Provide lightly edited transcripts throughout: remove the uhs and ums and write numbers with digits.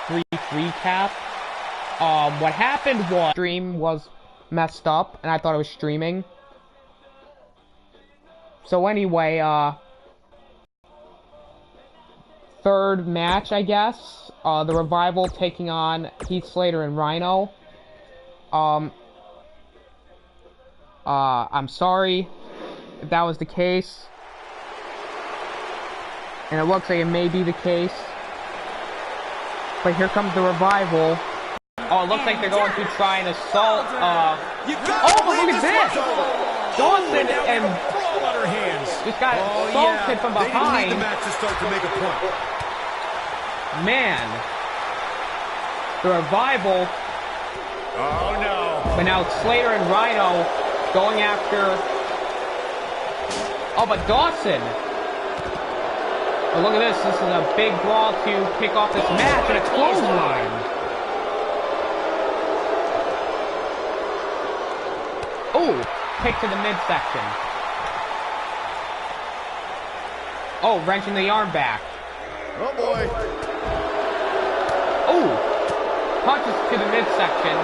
brief recap. What happened was stream was messed up, and I thought it was streaming. So anyway, third match, I guess. The Revival taking on Heath Slater and Rhino. I'm sorry if that was the case. And it looks like it may be the case. But here comes the Revival. Oh, it looks like they're going to try and assault, oh, but look at this! Dawson and just got assaulted from behind. Man. The Revival. Oh, no. But now it's Slater and Rhino going after... Oh, but Dawson. Oh, look at this. This is a big brawl to kick off this match and a clothesline. Oh, kick to the midsection. Oh, wrenching the arm back. Oh, boy. Oh, punches to the midsection.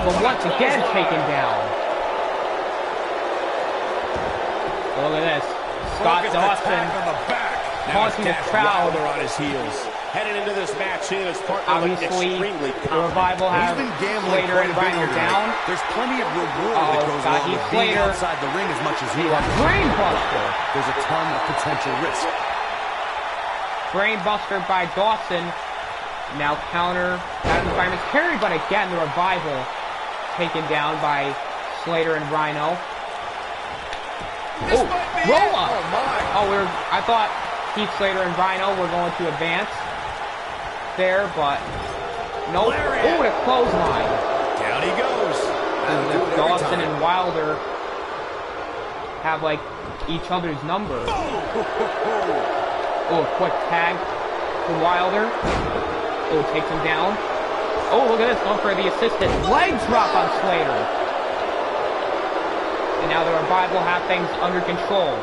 But once again taken down. Look at this. Scott Dawson taunting the crowd. On his heels. Heading into this match, he and his partner obviously, the Revival have Slater and Rhino down. There's plenty of reward that goes along with being outside the ring as much as he wants. Brainbuster. There's a ton of potential risk. Brainbuster by Dawson. Now counter out of the fireman's carry, but again the Revival taken down by Slater and Rhino. Oh, roll up! Oh, I thought Heath Slater and Rhino were going to advance there, but nope. Oh, and a clothesline. Down he goes. Dawson and Wilder have like each other's number. Oh, a quick tag to Wilder. Oh, takes him down. Oh, look at this, going for the assisted leg drop on Slater. And now the Revival have things under control.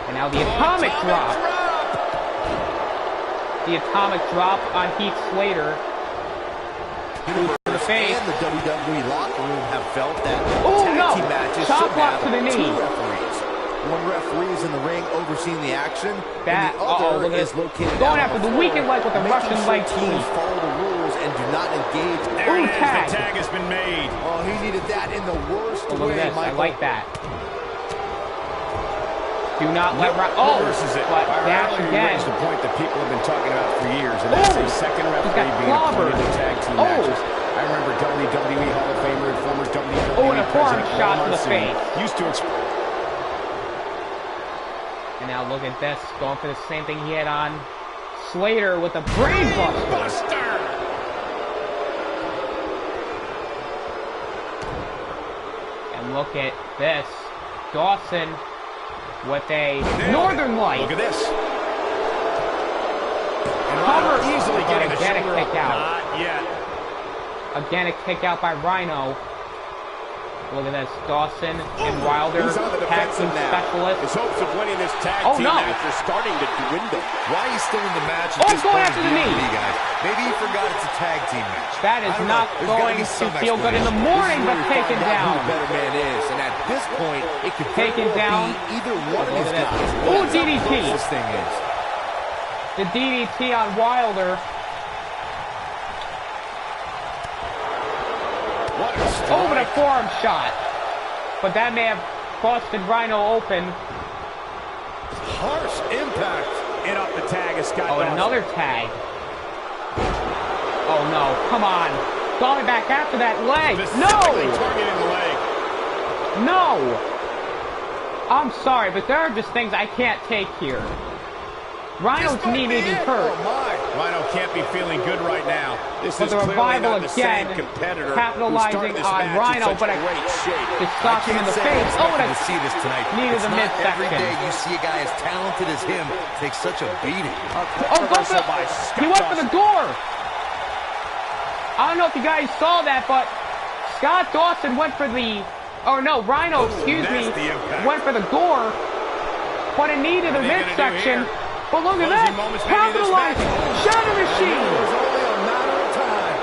And now the atomic drop. The atomic drop on Heath Slater. To the face. And the WWE locker room have felt that tag team matches chop should block to the knee. Two referees. One referee is in the ring overseeing the action. That, and the other look at is located going after the weekend leg with a Russian leg teams follow the rules and do not engage. There it is. The tag has been made. Oh, he needed that in the worst way. Look at this. Michael. I like that. Do not let but dash again. The point that people have been talking about for years, and that's a second referee being appointed to tag team matches. I remember WWE Hall of Famer and former WWE and a forearm shot to the face. Used to explain. And now look at this, going for the same thing he had on Slater with a brainbuster. And look at this, Dawson with a Northern Light. Look at this. Cover easily getting again a kick out. Not yet. Again a kick out by Rhino. Look at this, Dawson and Wilder, tag team specialist. His hopes of winning this tag team match are starting to dwindle. Why he's still in the match? He's going after the knee. Guys. Maybe he forgot it's a tag team match. That is not going to feel good in the morning, but taken down. Who the better man is, and at this point, it could taken down. Either one of these guys. Oh, DDT. This thing is. The DDT on Wilder. Oh, but a forearm shot. But that may have busted Rhino open. Harsh impact. In off the tag is Scott Dawson. Another tag. Oh, no. Come on. Going back after that leg. No! Targeting the leg. No! I'm sorry, but there are just things I can't take here. Rhino's knee may be hurt. Oh my. Rhino can't be feeling good right now. This but is the Revival not the again capitalizing on Rhino, but it stops him in the face. Oh, and see this tonight. Knee to the midsection. Every day you see a guy as talented as him take such a beating. He went for the door. I don't know if you guys saw that, but Scott Dawson went for the Oh no, Rhino, excuse me, went for the gore, but it needed a midsection. But look at that, capitalized, Shatter Machine. It was only a matter of time.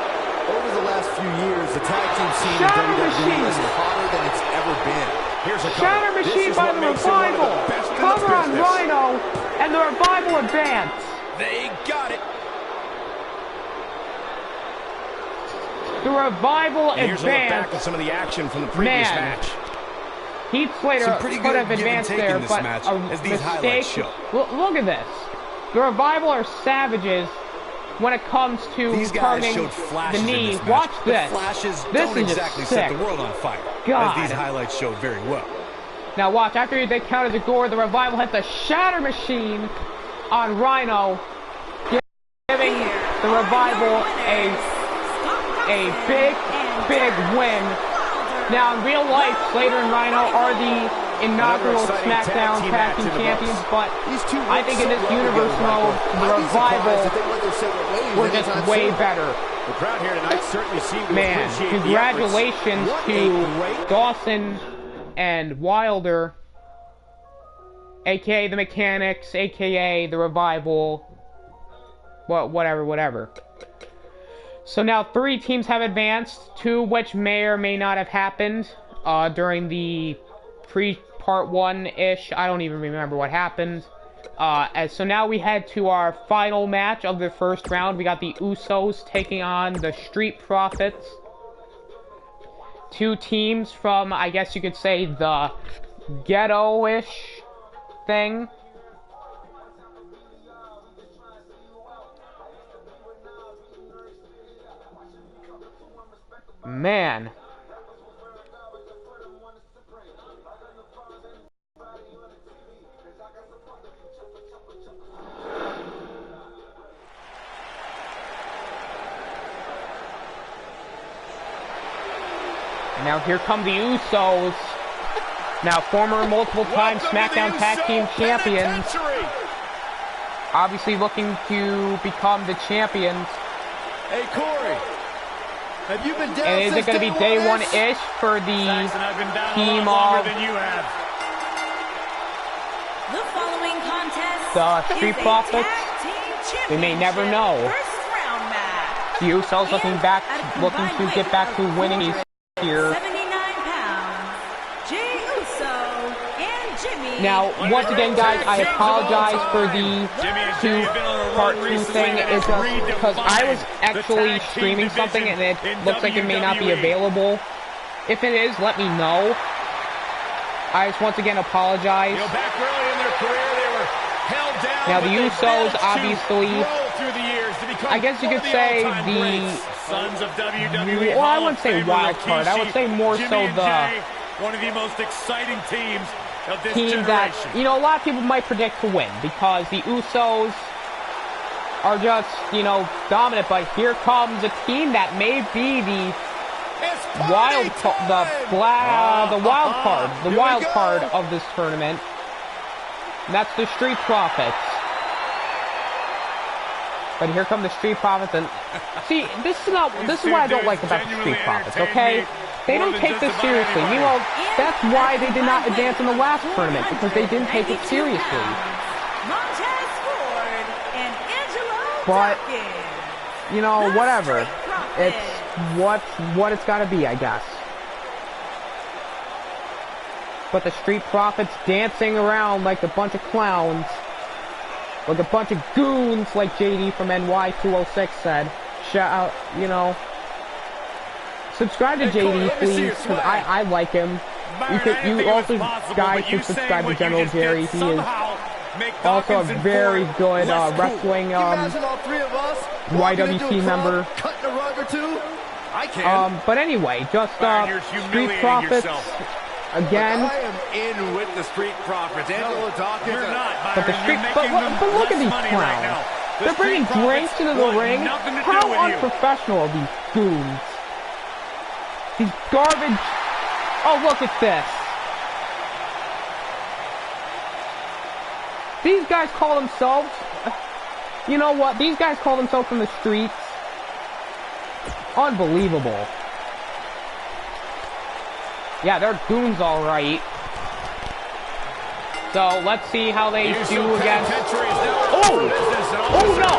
Over the last few years, the tag team scene in WWE is hotter than it's ever been. Here's a Shatter Machine by the Revival. Cover on Rhino, and the Revival advance. They got it. The Revival advance. Here's a look back at some of the action from the previous match. Heath Slater could have advanced there, but a mistake. Look at this. The Revival are savages when it comes to targeting the knee. Watch this. This is just sick. Set the world on fire. God. As these highlights show very well. Now watch, after they counted the gore, the Revival hit the Shatter Machine on Rhino, giving the Revival a big win. Now in real life, Slater and Rhino are the inaugural SmackDown Tag Team Champions, but I think in this universe mode, the Revival were just way better. The crowd here tonight certainly seemed to Man, appreciate congratulations to Dawson and Wilder, aka the Mechanics, aka the Revival, whatever. So now 3 teams have advanced, 2 which may or may not have happened during the pre-part 1-ish. I don't even remember what happened. So now we head to our final match of the first round. We got the Usos taking on the Street Profits. 2 teams from, I guess you could say, the ghetto-ish thing. Man. And now here come the Usos. Now former multiple-time SmackDown Tag Team Champions. Obviously looking to become the champions. Hey, Corey. Have you been down? And is it going to be day 1-ish for the team of the following contest the Street Profits? We may never know. The Usos looking to get back to winning these here. 79 pounds, Jey Uso and Jimmy. Now, once again, guys, I apologize for the part 2 thing. It's just because I was actually streaming something and it looks like it may not be available. If it is, let me know. I just once again apologize. Now, the Usos, obviously, I guess you could say well, I wouldn't say wild card. I would say more so the one of the most exciting teams of this team that, generation. you know, a lot of people might predict to win because the Usos are just, you know, dominant. But here comes a team that may be the wild card of this tournament. And that's the Street Profits. But here come the Street Profits, and see, this is what I don't like about the Street Profits, okay? They don't take this seriously. Meanwhile, that's why they did not advance in the last tournament, because they didn't take it seriously. But, you know, whatever. It's what it's gotta be, I guess. But the Street Profits dancing around like a bunch of clowns. Like a bunch of goons, like JD from NY206 said. Shout out, you know. Subscribe to JD, please, because I like him. You also, guys, should subscribe to General Jerry. He is also a very good wrestling YWC member. But anyway, just Street Profits. Again, I am in with the Street Profits. Angelo Dawkins. You're not, but look at these clowns. They're bringing drinks into the ring. How unprofessional are these goons? These garbage. Oh, look at this. These guys call themselves. You know what? These guys call themselves from the streets. Unbelievable. Yeah, they're goons, all right. So let's see how they do against. Oh! Oh no!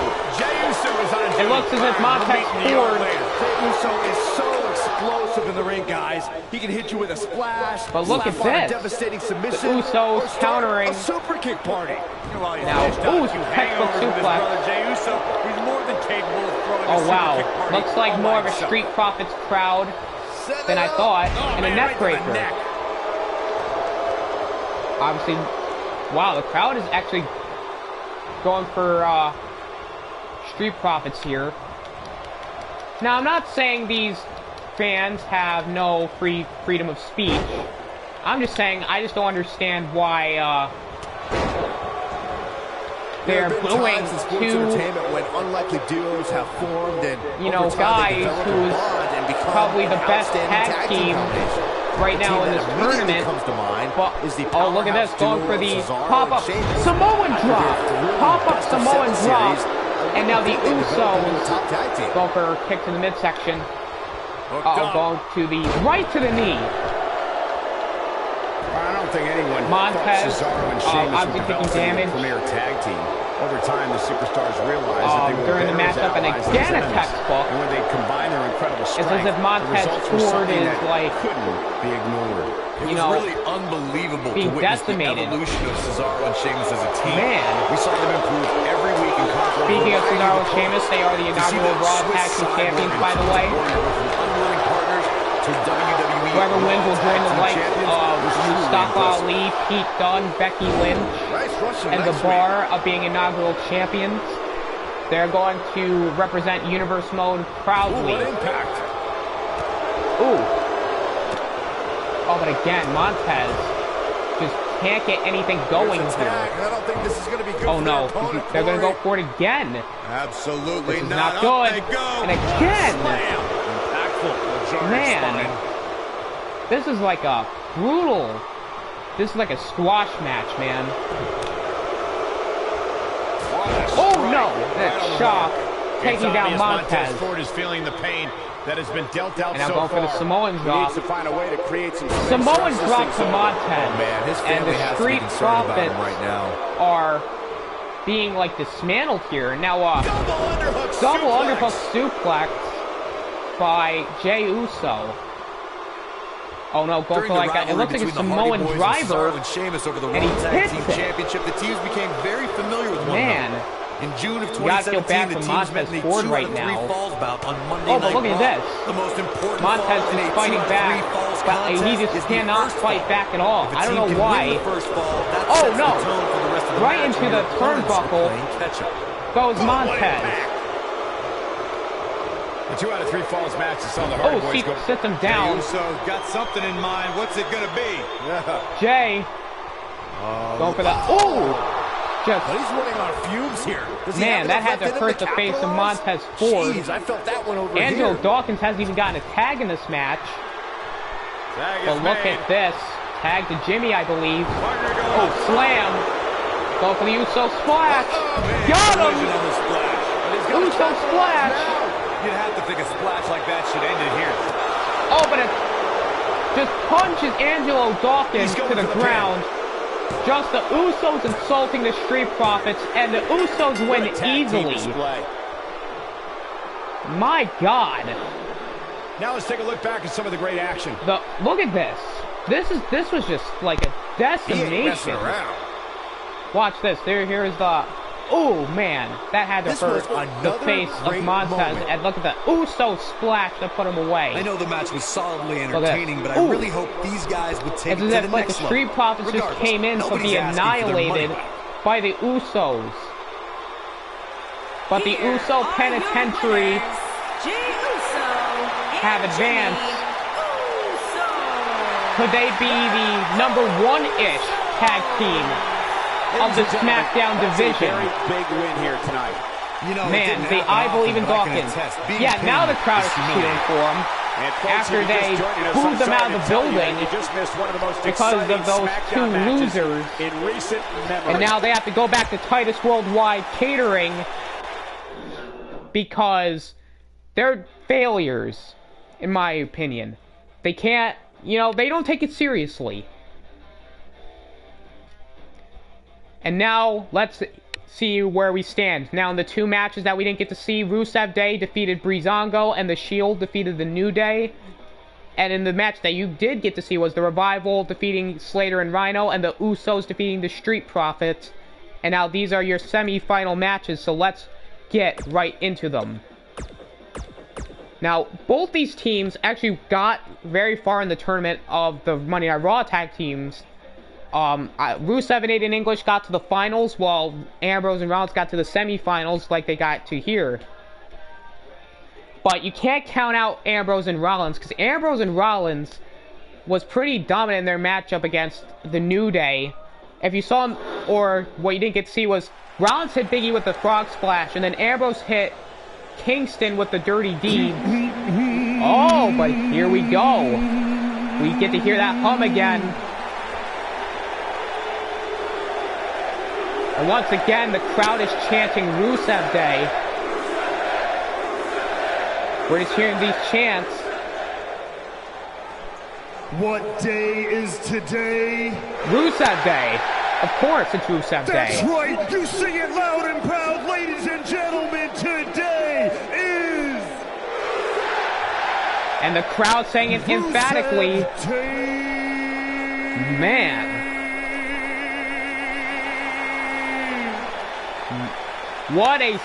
It looks as if Montez Ford. Jey Uso is so explosive in the ring, guys. He can hit you with a splash. But look at this. Devastating submission. The Usos countering. A super kick party. Now, ooh, textbook suplex. Oh wow! Looks like more of a Street Profits crowd than I thought, and a neck breaker. Obviously, wow, the crowd is actually going for Street Profits here. Now, I'm not saying these fans have no freedom of speech. I'm just saying I just don't understand why they're booing two, when unlikely duos have formed and, you know, guys who's probably the best tag team right now in this tournament. But oh, look at this, going for the pop-up Samoan drop, pop-up Samoan drop, and now the Usos go for a kick to the midsection. Going to the right to the knee. I don't think anyone Montez, Cesaro and Sheamus obviously taking damage. Premier tag team. Over time, the superstars realized that they were during the matchup, and again a textbook. And when they combine their incredible strength, it's as if Montez Ford is like, couldn't be ignored. You know, really unbelievable being to witness decimated. the evolution of Cesaro and Sheamus as a team. Man. We saw them improve every week in conquering. Speaking of Cesaro and Sheamus, they are the inaugural Raw Tag Team Champions, by the way. Unwilling partners to WWE. Whoever wins will join the likes of Mustafa Ali, Pete Dunne, Becky Lynch, and The Bar of being inaugural champions. They're going to represent Universe Mode proudly. Ooh, what impact. Ooh. Oh, but again, Montez just can't get anything going here. I don't think this is going to be good. Oh no, they're going to go for it again. Absolutely This is not good. And again. Man, this is like a brutal. This is like a squash match, man. Oh no, that shock taking down Montez. Ford is feeling the pain that has been dealt out and now so going for the Samoan drop. He needs to find a way to create some Samoan drop to Montez. Oh, man, his and family the has Street to be concerned about Profits him right now. are being like dismantled here. Now, double underhook suplex by Jey Uso. Oh no, go for like a, it looks like a Samoan driver, and Sheamus over the and he Raw Tag hits Team it. Championship. The teams became very familiar with one another. In June of 2017, the teams met in the 2 out of 3 falls bout on Monday Oh, but Night look at Raw. this. The most important Montez fall in is a fighting 2 out of 3 back, falls but he contest just is the cannot first fight fall. back at all. If a I don't team know can why. win the first fall, that Oh sets no! the tone for the rest of the Right match into when the your opponents are turnbuckle playing catch-up. goes Montez. The 2 out of 3 falls match is on the hard Oh, boys he go. sits him down. So got something in mind. What's it gonna be? Jay going for that. Oh! Just, But he's running on fumes here. man, that had to hurt the face of Montez Ford. Jeez, I felt that one over Angelo here. Dawkins hasn't even gotten a tag in this match. But look at this. Tag to Jimmy, I believe. Oh, slam. Go for the Uso splash. Got him! Uso splash. You'd have to think a splash like that should end it here. Oh, but it just punches Angelo Dawkins to the ground. Just the Usos insulting the Street Profits, and the Usos win easily. My God. Now let's take a look back at some of the great action. Look at this. This was just like a decimation. Watch this. Here is the. Oh man, that had to hurt the face of Montez. And look at the Uso splash that put him away. I know the match was solidly entertaining, but I really hope these guys would take it to the next like the Street Profits just came in to be annihilated by the Usos. But the Uso Penitentiary have advanced. Could they be the #1-ish tag team of the SmackDown division? Big win here tonight. You know, man, I believe in Dawkins. Yeah, now the crowd is cheering for him after they booed them out of the building because of those 2 losers. And now they have to go back to Titus Worldwide Catering because they're failures, in my opinion. They can't you know, they don't take it seriously. And now, let's see where we stand. Now, in the two matches that we didn't get to see, Rusev Day defeated Breezango, and The Shield defeated The New Day. And in the match that you did get to see was the Revival defeating Slater and Rhino, and the Usos defeating the Street Profits. And now these are your semi-final matches, so let's get right into them. Now, both these teams actually got very far in the tournament of the Monday Night Raw tag teams. Rusev and Aiden English got to the finals, while Ambrose and Rollins got to the semi-finals like they got to here. But you can't count out Ambrose and Rollins, because Ambrose and Rollins was pretty dominant in their matchup against The New Day. If you saw him, or what you didn't get to see was, Rollins hit Biggie with the Frog Splash, and then Ambrose hit Kingston with the Dirty Deeds. Oh, but here we go. We get to hear that hum again. And once again, the crowd is chanting Rusev Day. We're just hearing these chants. What day is today? Rusev Day. Of course it's Rusev Day. That's right. You sing it loud and proud, ladies and gentlemen. Today is... And the crowd saying it emphatically. Man. What a...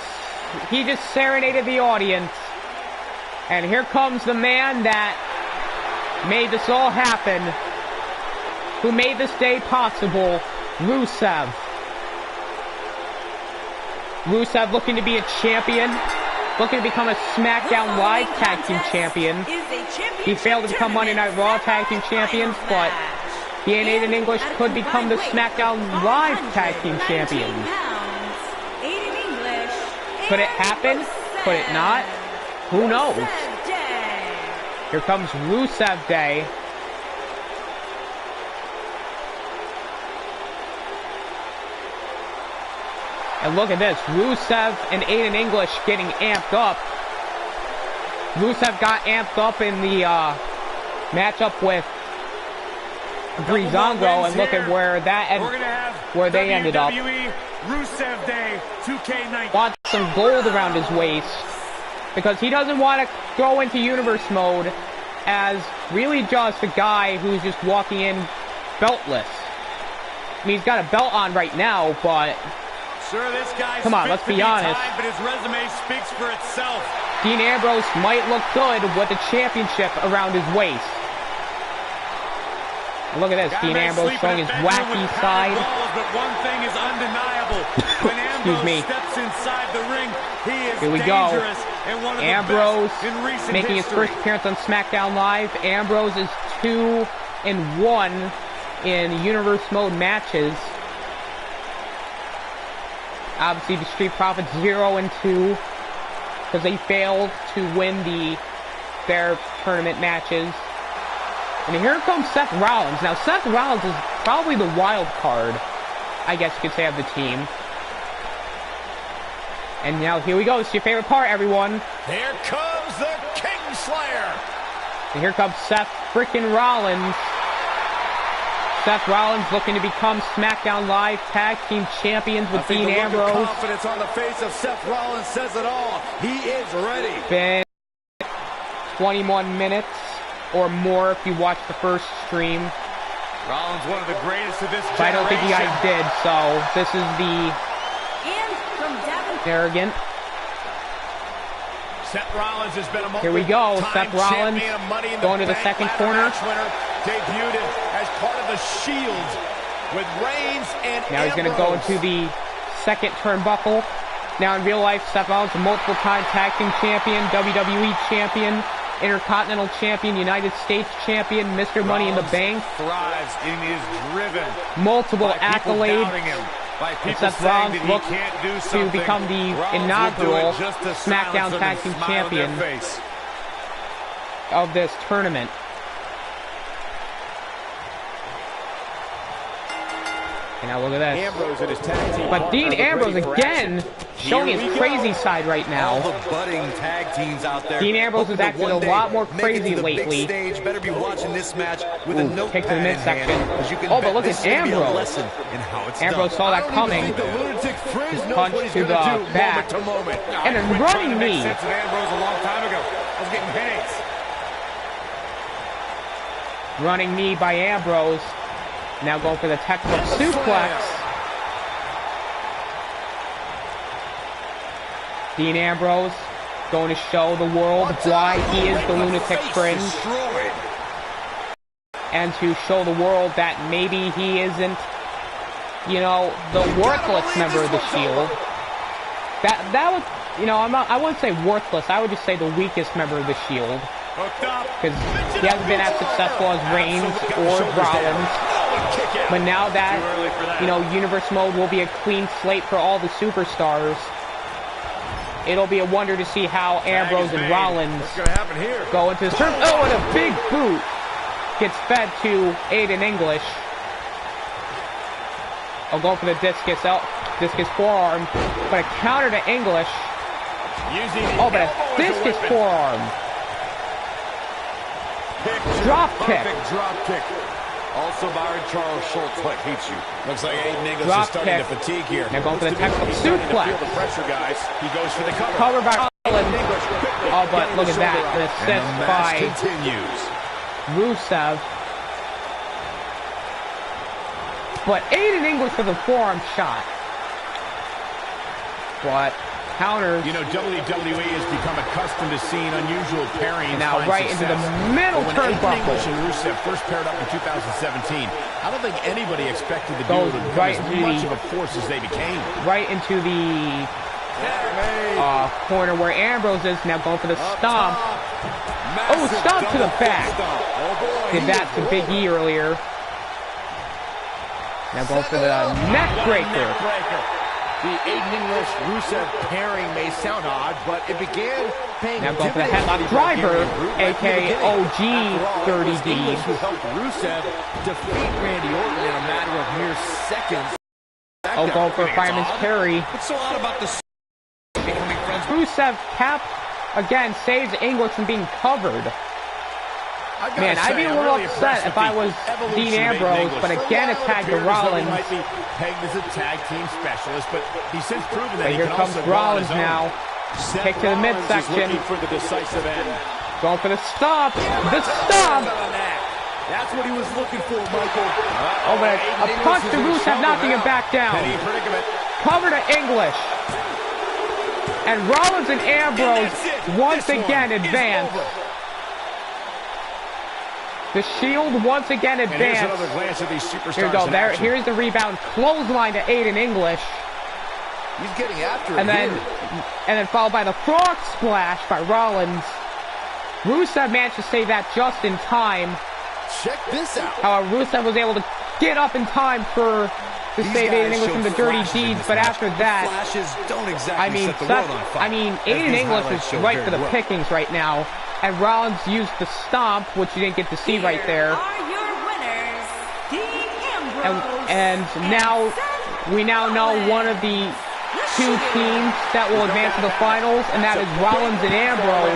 He just serenaded the audience. And here comes the man that made this all happen, who made this day possible, Rusev. Rusev looking to be a champion, looking to become a SmackDown Live Tag Team Champion. He failed to become Monday Night Raw Tag Team Champions, but he and Aiden English could become the SmackDown Live Tag Team Champions. Could it happen? Could it not? Who knows? Here comes Rusev Day. And look at this. Rusev and Aiden English getting amped up. Rusev got amped up in the matchup with Breezango, and look at where they ended up. Rusev Day 2K19. Wants some gold around his waist, because he doesn't want to go into universe mode as really just a guy who's just walking in beltless. I mean, he's got a belt on right now, but sure, this guy's come on, let's be honest. But his resume speaks for itself. Dean Ambrose might look good with the championship around his waist. And look at this, Dean Ambrose showing his wacky side. But one thing is undeniable. When Ambrose steps inside the ring, he is here we go. And one of Ambrose the best in recent making history. his first appearance on SmackDown Live. Ambrose is 2-1 in universe mode matches. Obviously, the Street Profits 0-2 because they failed to win their tournament matches. And here comes Seth Rollins. Now, Seth Rollins is probably the wild card, I guess you could say, of the team. And now, here we go. It's your favorite part, everyone. Here comes the Kingslayer. And here comes Seth freaking Rollins. Seth Rollins looking to become SmackDown Live Tag Team Champions with Dean Ambrose. Confidence on the face of Seth Rollins says it all. He is ready. Been 21 minutes or more if you watch the first stream. Rollins, one of the greatest of this generation. But I don't think you guys did, so this is the arrogant. Seth Rollins has been a here we go. Seth Rollins going to the second corner. Debuted as part of the Shield with Reigns and now he's going to go into the second turnbuckle. Now in real life, Seth Rollins, a multiple-time tag team champion, WWE champion, Intercontinental champion, United States champion, Mr. Money in the Bank. Thrives and is driven. Multiple accolades. And Seth Rollins looks to become the inaugural SmackDown Tag Team Champion of this tournament. And now look at this. Ambrose and his tag team but Dean Ambrose again showing his crazy side right now. All the budding tag teams out there. Dean Ambrose has acted a lot more crazy lately. Stage. Better be watching this match with a notepad kick to the midsection. Oh, but look at Ambrose. Ambrose saw that coming. Just punch to the back. And a running knee. Ambrose a long time ago. I was getting headaches. Running knee by Ambrose. Now going for the textbook suplex. Dean Ambrose going to show the world why he is the Lunatic Fringe. And to show the world that maybe he isn't, you know, the worthless member of the Shield. That would, you know, I wouldn't say worthless. I would just say the weakest member of the Shield. Because he hasn't been as successful as Reigns or Rollins. But now that, you know, Universe Mode will be a clean slate for all the superstars, it'll be a wonder to see how Ambrose and Rollins go into this term. Oh, and a big boot gets fed to Aiden English. I'll go for the discus forearm, but a counter to English. Oh, but a discus forearm. Drop kick. Also, Byron Charles Schultz, what hates you? Looks like Aiden English Drop is starting kick. to fatigue here. Now going for the textbook suplex. Feel the pressure, guys. He goes for the cover. Cover by Rollins. Oh, but look at that. The assist by continues. Rusev. But Aiden English for the forearm shot. But counters. You know, WWE has become accustomed to seeing unusual pairings. Now right into the middle turnbuckle. English and Rusev first paired up in 2017. I don't think anybody expected the duo to become as much of a force as they became. Right into the corner where Ambrose is. Now going for the stomp. Oh, stomp to the back. Did that to Big E earlier. Now going for the neck breaker. The Aiden English-Rusev pairing may sound odd, but it began paying. Now going for the headlock driver, a.k.a. OG 30D. Who helped Rusev defeat Randy Orton in a matter of mere seconds. Oh, going for a fireman's carry. What's so odd about this? Becoming friends with Rusev cap again saves English from being covered. Man, I'd be a little upset if I was Dean Ambrose, but again a tag to Rollins. Might be pegged as a tag team specialist, but he's since proven that But here comes Rollins now. Kick to the midsection. For the decisive end. Going for the stomp. The stomp. That's what he was looking for, Michael. Oh, but a punch to Rusev, knocking him back down. Cover to English. And Rollins and Ambrose once again advance. The Shield once again advanced. Here's another glance at these superstars. Here we go. Here's the rebound. Clothesline to Aiden English. He's getting after it. And then followed by the frog splash by Rollins. Rusev managed to save that just in time. Check this out. However, Rusev was able to get up in time to save Aiden English from the dirty deeds. But after that, Aiden English is right for the pickings right now. And Rollins used the stomp, which you didn't get to see right there. And now, we now know one of the two teams that will advance to the finals, and that is Rollins and Ambrose.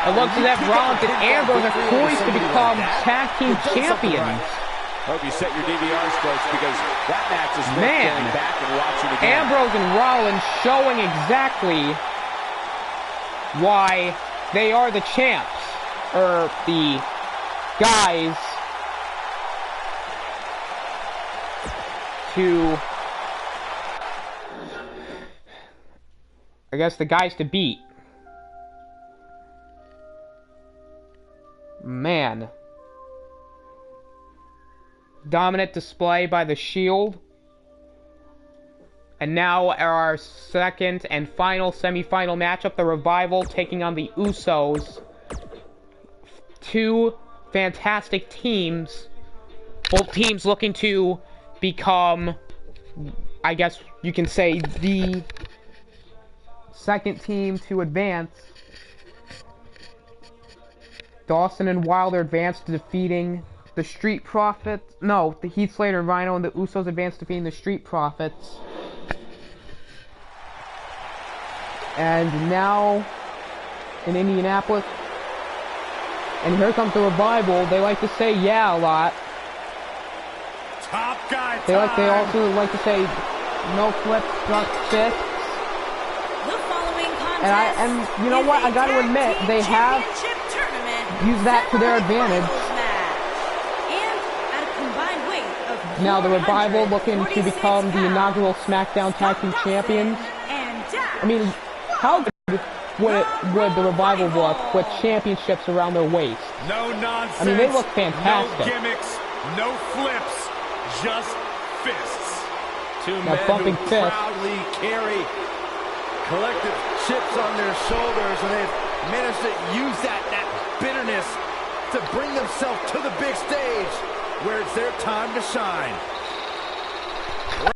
It looks as if Rollins and Ambrose are poised to become tag team champions. Hope you set your DVRs, folks, because that match is worth getting back and watching again. Ambrose and Rollins showing exactly why they are the champs, or the guys to, I guess, the guys to beat. Man. Dominant display by the Shield. And now our second and final semi-final matchup, the Revival taking on the Usos. Two fantastic teams. Both teams looking to become, I guess you can say, the second team to advance. Dawson and Wilder advanced to defeating the Street Profits. No, the Heath Slater and Rhino, and the Usos advanced defeating the Street Profits. And now in Indianapolis. And here comes the Revival. They like to say "yeah" a lot. Top guy time. They also like to say "no flips, drop fists." The following contest And you know what? I got to admit, they have used that to their advantage. Now the Revival looking to become the inaugural SmackDown Tag Team Champions. I mean, how good would the Revival look with championships around their waist? No nonsense. I mean, they look fantastic. No gimmicks, no flips, just fists. Two now men bumping who fists. proudly carry collective chips on their shoulders, and they've managed to use that bitterness to bring themselves to the big stage where it's their time to shine.